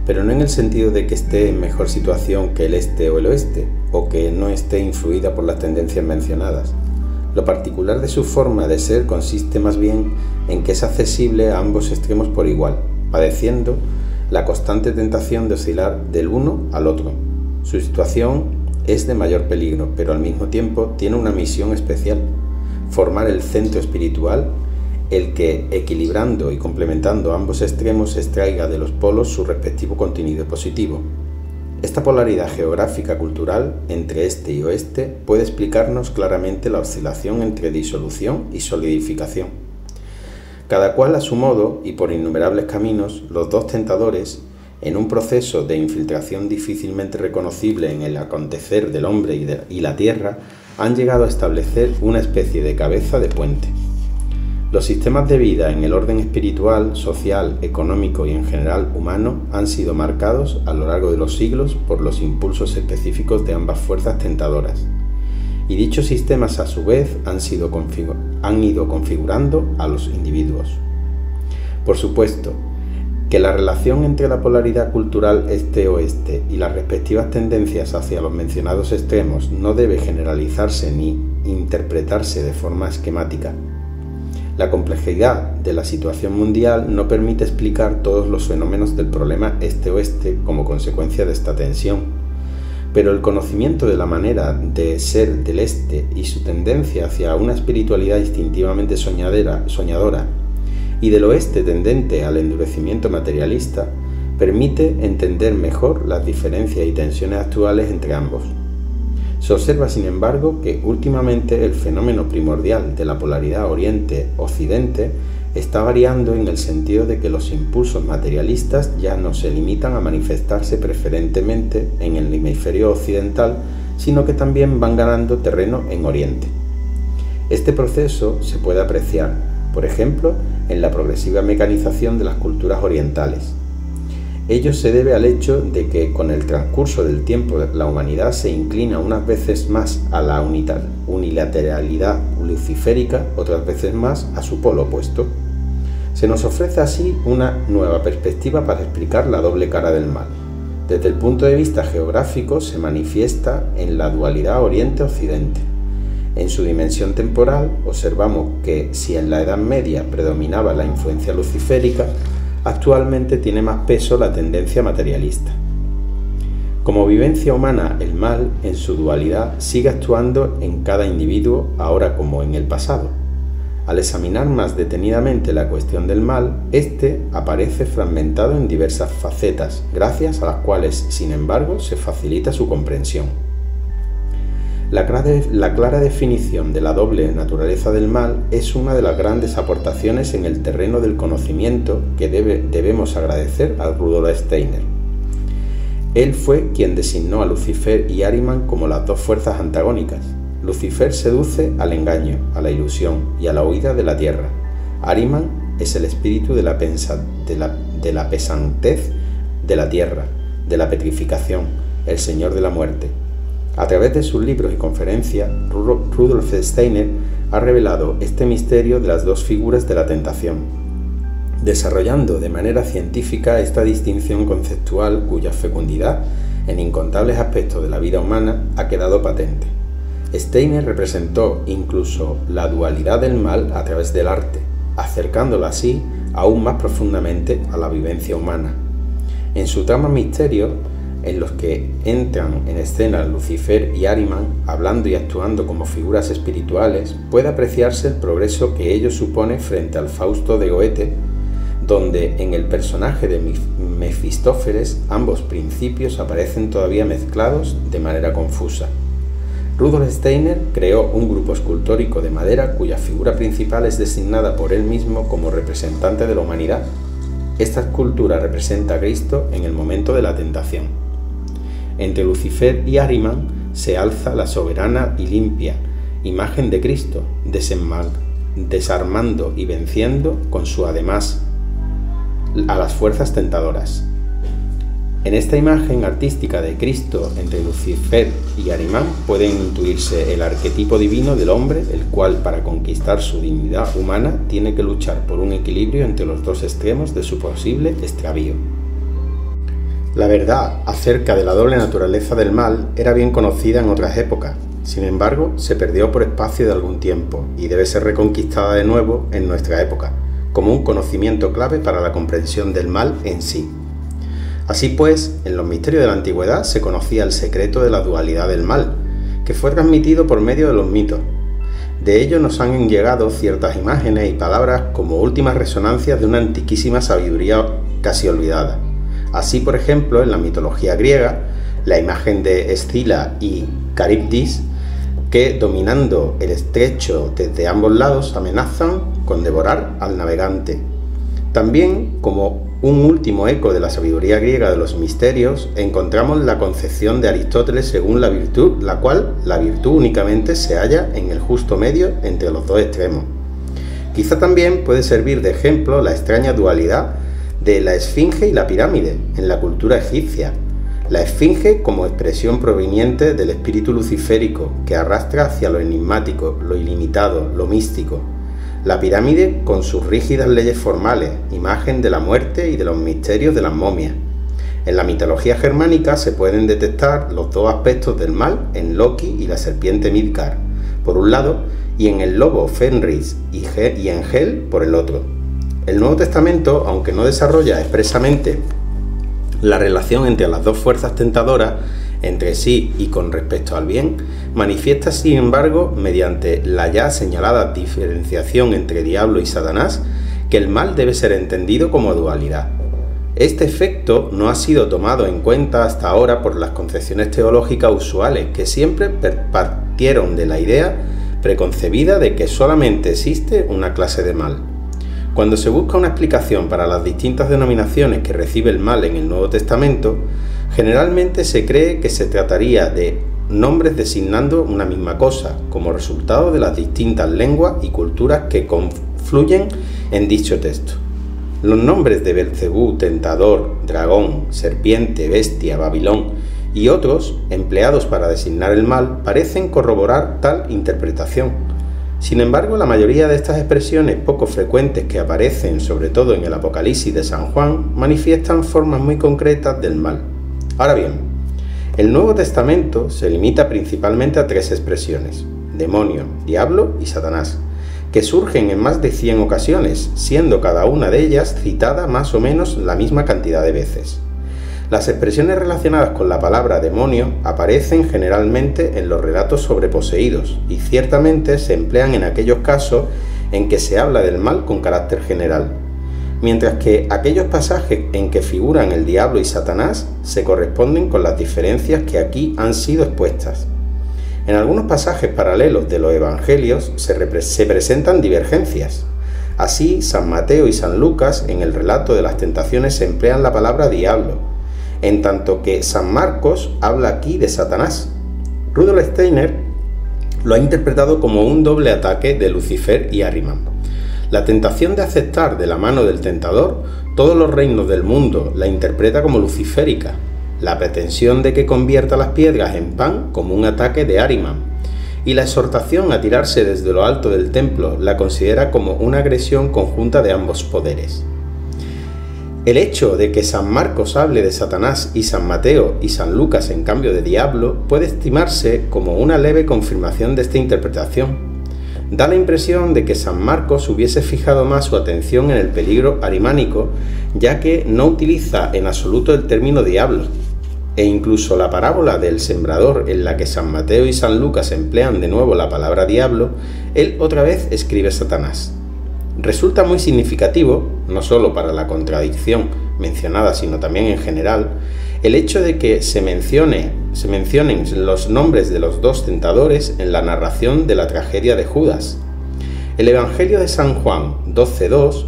pero no en el sentido de que esté en mejor situación que el este o el oeste, o que no esté influida por las tendencias mencionadas. Lo particular de su forma de ser consiste más bien en que es accesible a ambos extremos por igual, padeciendo la constante tentación de oscilar del uno al otro. Su situación es de mayor peligro, pero al mismo tiempo tiene una misión especial: formar el centro espiritual, el que, equilibrando y complementando ambos extremos, extraiga de los polos su respectivo contenido positivo. Esta polaridad geográfica cultural entre este y oeste puede explicarnos claramente la oscilación entre disolución y solidificación. Cada cual a su modo y por innumerables caminos, los dos tentadores, en un proceso de infiltración difícilmente reconocible en el acontecer del hombre y la tierra, han llegado a establecer una especie de cabeza de puente. Los sistemas de vida en el orden espiritual, social, económico y en general humano han sido marcados a lo largo de los siglos por los impulsos específicos de ambas fuerzas tentadoras, y dichos sistemas a su vez han ido configurando a los individuos. Por supuesto, que la relación entre la polaridad cultural este-oeste y las respectivas tendencias hacia los mencionados extremos no debe generalizarse ni interpretarse de forma esquemática. La complejidad de la situación mundial no permite explicar todos los fenómenos del problema este-oeste como consecuencia de esta tensión, pero el conocimiento de la manera de ser del este y su tendencia hacia una espiritualidad instintivamente soñadora y del oeste tendente al endurecimiento materialista permite entender mejor las diferencias y tensiones actuales entre ambos. Se observa, sin embargo, que últimamente el fenómeno primordial de la polaridad Oriente-Occidente está variando en el sentido de que los impulsos materialistas ya no se limitan a manifestarse preferentemente en el hemisferio occidental, sino que también van ganando terreno en Oriente. Este proceso se puede apreciar, por ejemplo, en la progresiva mecanización de las culturas orientales. Ello se debe al hecho de que con el transcurso del tiempo la humanidad se inclina unas veces más a la unilateralidad luciférica, otras veces más a su polo opuesto. Se nos ofrece así una nueva perspectiva para explicar la doble cara del mal. Desde el punto de vista geográfico se manifiesta en la dualidad Oriente-Occidente. En su dimensión temporal observamos que si en la Edad Media predominaba la influencia luciférica, actualmente tiene más peso la tendencia materialista. Como vivencia humana, el mal, en su dualidad, sigue actuando en cada individuo, ahora como en el pasado. Al examinar más detenidamente la cuestión del mal, este aparece fragmentado en diversas facetas, gracias a las cuales, sin embargo, se facilita su comprensión. La clara definición de la doble naturaleza del mal es una de las grandes aportaciones en el terreno del conocimiento que debemos agradecer a Rudolf Steiner. Él fue quien designó a Lucifer y Ahriman como las dos fuerzas antagónicas. Lucifer seduce al engaño, a la ilusión y a la huida de la tierra. Ahriman es el espíritu de la pesantez de la tierra, de la petrificación, el señor de la muerte. A través de sus libros y conferencias, Rudolf Steiner ha revelado este misterio de las dos figuras de la tentación, desarrollando de manera científica esta distinción conceptual cuya fecundidad en incontables aspectos de la vida humana ha quedado patente. Steiner representó incluso la dualidad del mal a través del arte, acercándola así aún más profundamente a la vivencia humana. En su trama misterio, en los que entran en escena Lucifer y Ahriman, hablando y actuando como figuras espirituales, puede apreciarse el progreso que ello supone frente al Fausto de Goethe, donde en el personaje de Mefistófeles ambos principios aparecen todavía mezclados de manera confusa. Rudolf Steiner creó un grupo escultórico de madera cuya figura principal es designada por él mismo como representante de la humanidad. Esta escultura representa a Cristo en el momento de la tentación. Entre Lucifer y Ahriman se alza la soberana y limpia imagen de Cristo, desarmando y venciendo con su además a las fuerzas tentadoras. En esta imagen artística de Cristo entre Lucifer y Ahriman pueden intuirse el arquetipo divino del hombre, el cual para conquistar su dignidad humana tiene que luchar por un equilibrio entre los dos extremos de su posible extravío. La verdad acerca de la doble naturaleza del mal era bien conocida en otras épocas, sin embargo se perdió por espacio de algún tiempo y debe ser reconquistada de nuevo en nuestra época, como un conocimiento clave para la comprensión del mal en sí. Así pues, en los misterios de la antigüedad se conocía el secreto de la dualidad del mal, que fue transmitido por medio de los mitos. De ello nos han llegado ciertas imágenes y palabras como últimas resonancias de una antiquísima sabiduría casi olvidada. Así, por ejemplo, en la mitología griega, la imagen de Escila y Caribdis, que dominando el estrecho desde ambos lados amenazan con devorar al navegante. También, como un último eco de la sabiduría griega de los misterios, encontramos la concepción de Aristóteles según la virtud, la cual la virtud únicamente se halla en el justo medio entre los dos extremos. Quizá también puede servir de ejemplo la extraña dualidad de la esfinge y la pirámide en la cultura egipcia. La esfinge como expresión proveniente del espíritu luciférico que arrastra hacia lo enigmático, lo ilimitado, lo místico. La pirámide con sus rígidas leyes formales, imagen de la muerte y de los misterios de las momias. En la mitología germánica se pueden detectar los dos aspectos del mal en Loki y la serpiente Midgard. por un lado, y en el lobo Fenris y en Hel por el otro. El Nuevo Testamento, aunque no desarrolla expresamente la relación entre las dos fuerzas tentadoras, entre sí y con respecto al bien, manifiesta sin embargo, mediante la ya señalada diferenciación entre diablo y Satanás, que el mal debe ser entendido como dualidad. Este efecto no ha sido tomado en cuenta hasta ahora por las concepciones teológicas usuales, que siempre partieron de la idea preconcebida de que solamente existe una clase de mal. Cuando se busca una explicación para las distintas denominaciones que recibe el mal en el Nuevo Testamento, generalmente se cree que se trataría de nombres designando una misma cosa, como resultado de las distintas lenguas y culturas que confluyen en dicho texto. Los nombres de Belcebú, tentador, dragón, serpiente, bestia, Babilón y otros, empleados para designar el mal, parecen corroborar tal interpretación. Sin embargo, la mayoría de estas expresiones poco frecuentes que aparecen, sobre todo en el Apocalipsis de San Juan, manifiestan formas muy concretas del mal. Ahora bien, el Nuevo Testamento se limita principalmente a 3 expresiones: demonio, diablo y Satanás, que surgen en más de 100 ocasiones, siendo cada una de ellas citada más o menos la misma cantidad de veces. Las expresiones relacionadas con la palabra demonio aparecen generalmente en los relatos sobre poseídos y ciertamente se emplean en aquellos casos en que se habla del mal con carácter general, mientras que aquellos pasajes en que figuran el diablo y Satanás se corresponden con las diferencias que aquí han sido expuestas. En algunos pasajes paralelos de los Evangelios se presentan divergencias. Así, San Mateo y San Lucas en el relato de las tentaciones emplean la palabra diablo, en tanto que San Marcos habla aquí de Satanás. Rudolf Steiner lo ha interpretado como un doble ataque de Lucifer y Ahriman. La tentación de aceptar de la mano del tentador todos los reinos del mundo la interpreta como luciférica, la pretensión de que convierta las piedras en pan como un ataque de Ahriman, y la exhortación a tirarse desde lo alto del templo la considera como una agresión conjunta de ambos poderes. El hecho de que San Marcos hable de Satanás y San Mateo y San Lucas en cambio de diablo puede estimarse como una leve confirmación de esta interpretación. Da la impresión de que San Marcos hubiese fijado más su atención en el peligro ahrimánico, ya que no utiliza en absoluto el término diablo, e incluso la parábola del sembrador en la que San Mateo y San Lucas emplean de nuevo la palabra diablo, él otra vez escribe Satanás. Resulta muy significativo, no solo para la contradicción mencionada, sino también en general, el hecho de que se mencionen los nombres de los dos tentadores en la narración de la tragedia de Judas. El Evangelio de San Juan 12:2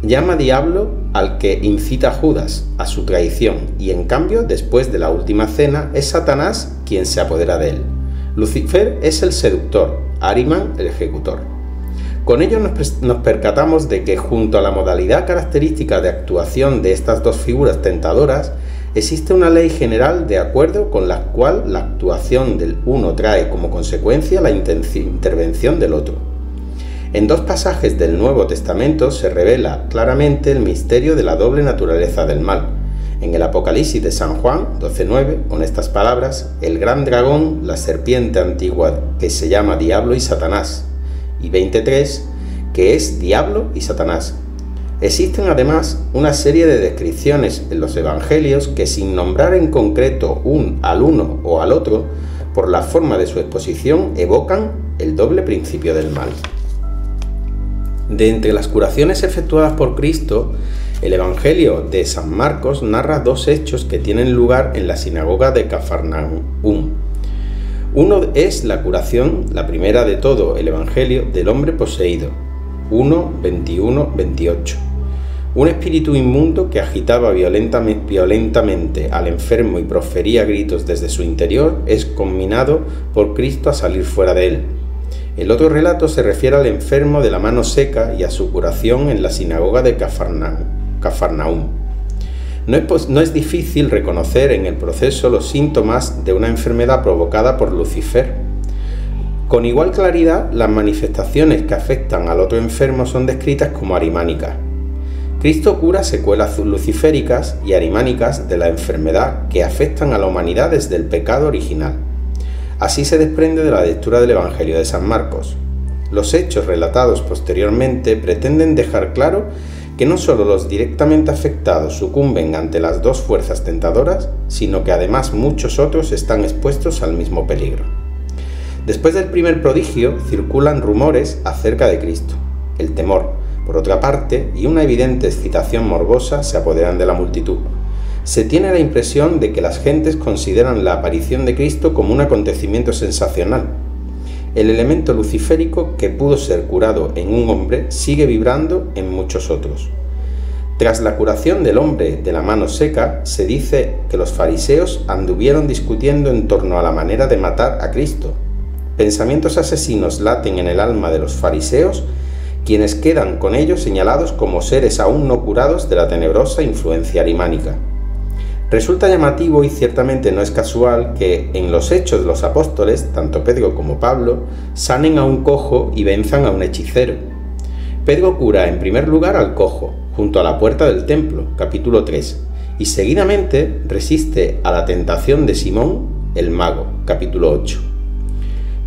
llama diablo al que incita a Judas a su traición y en cambio, después de la última cena, es Satanás quien se apodera de él. Lucifer es el seductor, Ahriman el ejecutor. Con ello nos percatamos de que junto a la modalidad característica de actuación de estas dos figuras tentadoras, existe una ley general de acuerdo con la cual la actuación del uno trae como consecuencia la intervención del otro. En 2 pasajes del Nuevo Testamento se revela claramente el misterio de la doble naturaleza del mal. En el Apocalipsis de San Juan 12:9, con estas palabras: el gran dragón, la serpiente antigua que se llama Diablo y Satanás, y 20:3, que es Diablo y Satanás. Existen además una serie de descripciones en los Evangelios que, sin nombrar en concreto al uno o al otro, por la forma de su exposición evocan el doble principio del mal. De entre las curaciones efectuadas por Cristo, el Evangelio de San Marcos narra 2 hechos que tienen lugar en la sinagoga de Cafarnaúm. Uno es la curación, la primera de todo el Evangelio, del hombre poseído, 1:21-28. Un espíritu inmundo que agitaba violentamente al enfermo y profería gritos desde su interior es conminado por Cristo a salir fuera de él. El otro relato se refiere al enfermo de la mano seca y a su curación en la sinagoga de Cafarnaúm. No es difícil reconocer en el proceso los síntomas de una enfermedad provocada por Lucifer. Con igual claridad, las manifestaciones que afectan al otro enfermo son descritas como ahrimánicas. Cristo cura secuelas luciféricas y ahrimánicas de la enfermedad que afectan a la humanidad desde el pecado original. Así se desprende de la lectura del Evangelio de San Marcos. Los hechos relatados posteriormente pretenden dejar claro que no solo los directamente afectados sucumben ante las dos fuerzas tentadoras, sino que además muchos otros están expuestos al mismo peligro. Después del primer prodigio, circulan rumores acerca de Cristo. El temor, por otra parte, y una evidente excitación morbosa se apoderan de la multitud. Se tiene la impresión de que las gentes consideran la aparición de Cristo como un acontecimiento sensacional. El elemento luciférico que pudo ser curado en un hombre sigue vibrando en muchos otros. Tras la curación del hombre de la mano seca, se dice que los fariseos anduvieron discutiendo en torno a la manera de matar a Cristo. Pensamientos asesinos laten en el alma de los fariseos, quienes quedan con ellos señalados como seres aún no curados de la tenebrosa influencia arimánica. Resulta llamativo y ciertamente no es casual que en los Hechos de los Apóstoles, tanto Pedro como Pablo, sanen a un cojo y venzan a un hechicero. Pedro cura en primer lugar al cojo, junto a la puerta del templo, capítulo 3, y seguidamente resiste a la tentación de Simón, el mago, capítulo 8.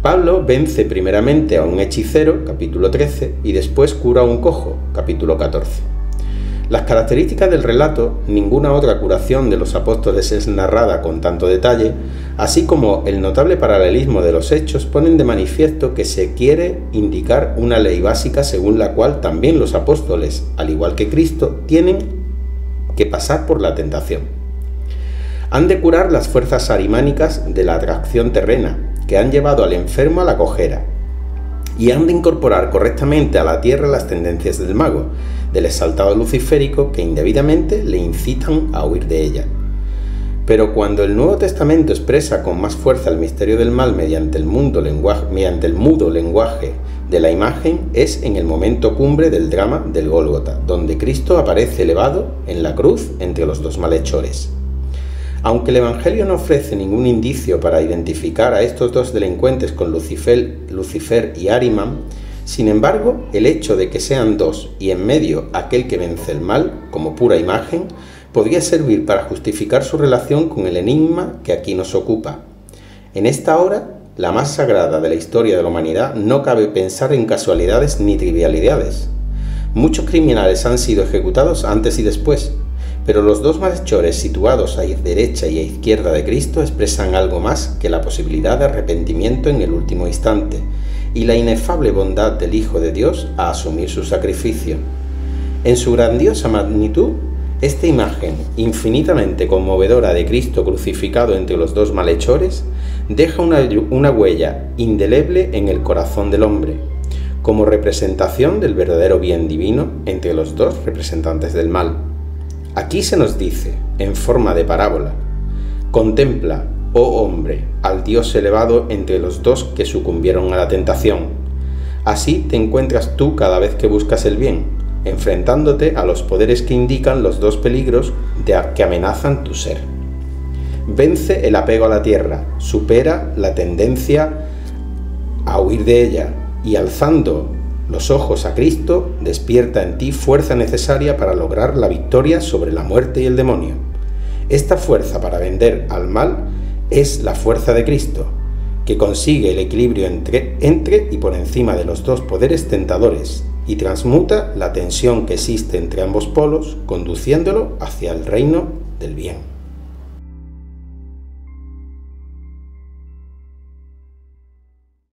Pablo vence primeramente a un hechicero, capítulo 13, y después cura a un cojo, capítulo 14. Las características del relato, ninguna otra curación de los apóstoles es narrada con tanto detalle, así como el notable paralelismo de los hechos ponen de manifiesto que se quiere indicar una ley básica según la cual también los apóstoles, al igual que Cristo, tienen que pasar por la tentación. Han de curar las fuerzas arimánicas de la atracción terrena, que han llevado al enfermo a la cojera, y han de incorporar correctamente a la tierra las tendencias del mago, del exaltado luciférico que indebidamente le incitan a huir de ella. Pero cuando el Nuevo Testamento expresa con más fuerza el misterio del mal mediante el mudo lenguaje de la imagen, es en el momento cumbre del drama del Gólgota, donde Cristo aparece elevado en la cruz entre los dos malhechores. Aunque el Evangelio no ofrece ningún indicio para identificar a estos dos delincuentes con Lucifer y Ahriman, sin embargo, el hecho de que sean dos y en medio aquel que vence el mal, como pura imagen, podría servir para justificar su relación con el enigma que aquí nos ocupa. En esta hora, la más sagrada de la historia de la humanidad, no cabe pensar en casualidades ni trivialidades. Muchos criminales han sido ejecutados antes y después, pero los dos malhechores situados a derecha y a izquierda de Cristo expresan algo más que la posibilidad de arrepentimiento en el último instante y la inefable bondad del Hijo de Dios a asumir su sacrificio. En su grandiosa magnitud, esta imagen infinitamente conmovedora de Cristo crucificado entre los dos malhechores deja una huella indeleble en el corazón del hombre, como representación del verdadero bien divino entre los dos representantes del mal. Aquí se nos dice, en forma de parábola: contempla, oh hombre, al Dios elevado entre los dos que sucumbieron a la tentación. Así te encuentras tú cada vez que buscas el bien, enfrentándote a los poderes que indican los dos peligros que amenazan tu ser. Vence el apego a la tierra, supera la tendencia a huir de ella y, alzando los ojos a Cristo, despierta en ti fuerza necesaria para lograr la victoria sobre la muerte y el demonio. Esta fuerza para vencer al mal es la fuerza de Cristo, que consigue el equilibrio entre y por encima de los dos poderes tentadores y transmuta la tensión que existe entre ambos polos, conduciéndolo hacia el reino del bien.